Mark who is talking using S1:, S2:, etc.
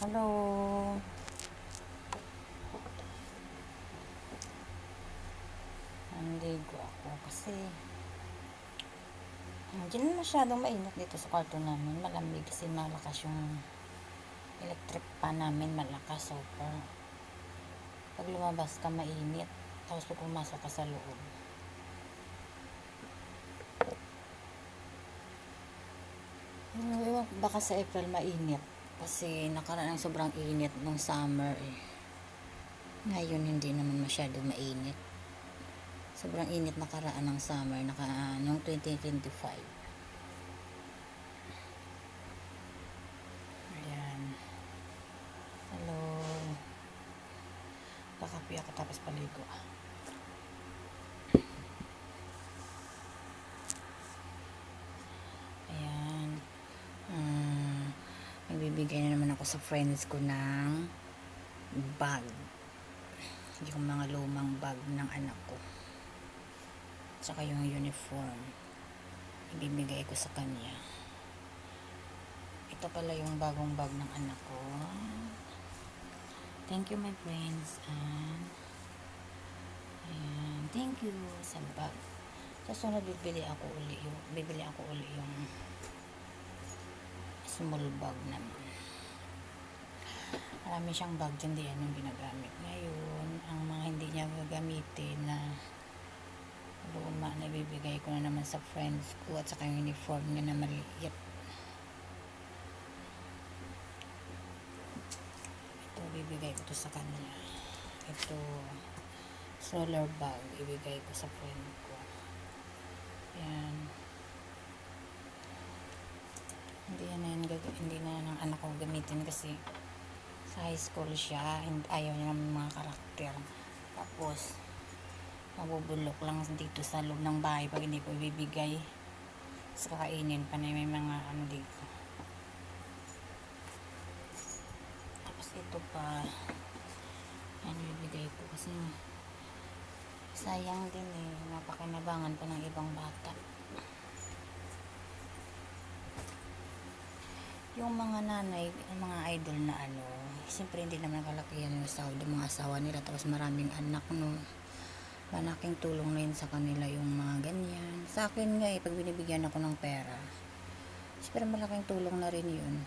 S1: Hello. Nandito ako kasi hindi na masyadong mainit dito sa kwarto namin. Malamig kasi malakas yung electric fan namin. Malakas. So, pag lumabas ka mainit. Tapos pag pumasok ka sa loob. Baka sa April mainit. Kasi nakaraan ng sobrang init ng summer eh. Ngayon hindi naman masyadong mainit. Sobrang init nakaraan ng summer, noong 2025. Ayan. Hello. Kakapi ako tapos paligo. Ayan. Nagbibigay na naman ako sa friends ko ng bag. Yung mga lumang bag ng anak ko. Tsaka yung uniform. Ibibigay ko sa kanya. Ito pala yung bagong bag ng anak ko. Thank you my friends. And thank you sa bag. Sa sunod bibili ako uli yung small bag naman. Marami siyang bag dyan, di yan yung ginagamit ngayon. Ang mga hindi niya gagamitin na luma na ibibigay ko na naman sa friends ko at saka yung uniform niya na maliit. Ito bibigay ko to sa kanya. Ito stroller bag ibigay ko sa friend ko. Yan. Hindi na ng anak ko gamitin kasi sa high school siya, ayaw niya ng mga karakter. Tapos mabubulok lang dito sa loob ng bahay pag hindi ko ibibigay. Tapos kakainin pa na may mga ano dito. Tapos ito pa yan ibibigay ko kasi sayang din eh, napakinabangan pa ng ibang bata. Yung mga nanay, yung mga idol na siyempre hindi naman kalakihan yung mga asawa nila, tapos maraming anak, no. Malaking tulong na yun sa kanila yung mga ganyan. Sa akin nga pag binibigyan ako ng pera, siyempre malaking tulong na rin yun.